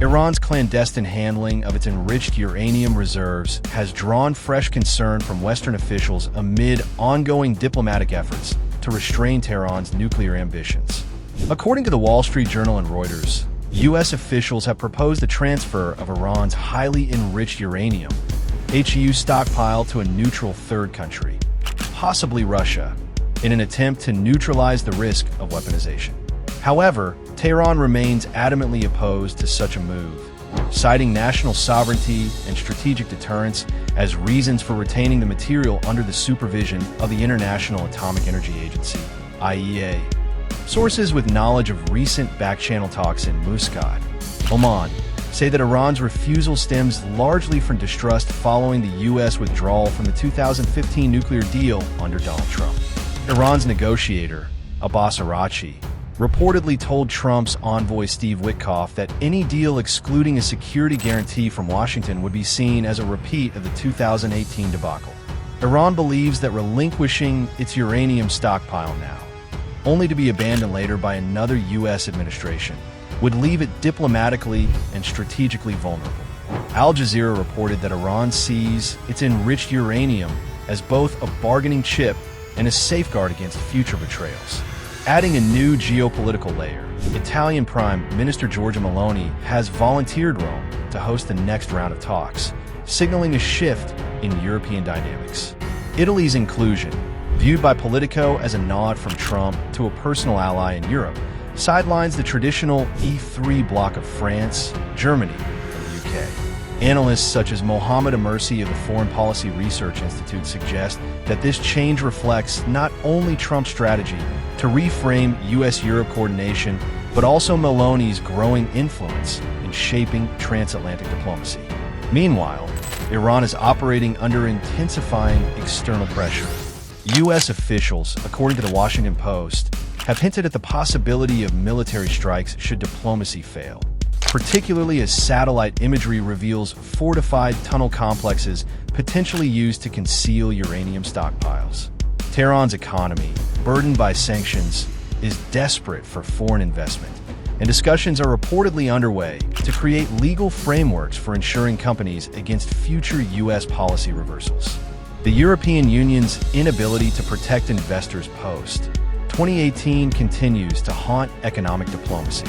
Iran's clandestine handling of its enriched uranium reserves has drawn fresh concern from Western officials amid ongoing diplomatic efforts to restrain Tehran's nuclear ambitions. According to the Wall Street Journal and Reuters, U.S. officials have proposed the transfer of Iran's highly enriched uranium HEU stockpile to a neutral third country, possibly Russia, in an attempt to neutralize the risk of weaponization. However, Tehran remains adamantly opposed to such a move, citing national sovereignty and strategic deterrence as reasons for retaining the material under the supervision of the International Atomic Energy Agency, IAEA. Sources with knowledge of recent back-channel talks in Muscat, Oman, say that Iran's refusal stems largely from distrust following the U.S. withdrawal from the 2015 nuclear deal under Donald Trump. Iran's negotiator, Abbas Araghchi, reportedly told Trump's envoy Steve Witkoff that any deal excluding a security guarantee from Washington would be seen as a repeat of the 2018 debacle. Iran believes that relinquishing its uranium stockpile now, only to be abandoned later by another U.S. administration, would leave it diplomatically and strategically vulnerable. Al Jazeera reported that Iran sees its enriched uranium as both a bargaining chip and a safeguard against future betrayals. Adding a new geopolitical layer, Italian Prime Minister Giorgia Meloni has volunteered Rome to host the next round of talks, signaling a shift in European dynamics. Italy's inclusion, viewed by Politico as a nod from Trump to a personal ally in Europe, sidelines the traditional E3 bloc of France, Germany, and the UK. Analysts such as Mohammed Amersi of the Foreign Policy Research Institute suggest that this change reflects not only Trump's strategy to reframe U.S.-Europe coordination, but also Meloni's growing influence in shaping transatlantic diplomacy. Meanwhile, Iran is operating under intensifying external pressure. U.S. officials, according to the Washington Post, have hinted at the possibility of military strikes should diplomacy fail, particularly as satellite imagery reveals fortified tunnel complexes potentially used to conceal uranium stockpiles. Tehran's economy, burdened by sanctions, is desperate for foreign investment, and discussions are reportedly underway to create legal frameworks for insuring companies against future U.S. policy reversals. The European Union's inability to protect investors post-2018 continues to haunt economic diplomacy.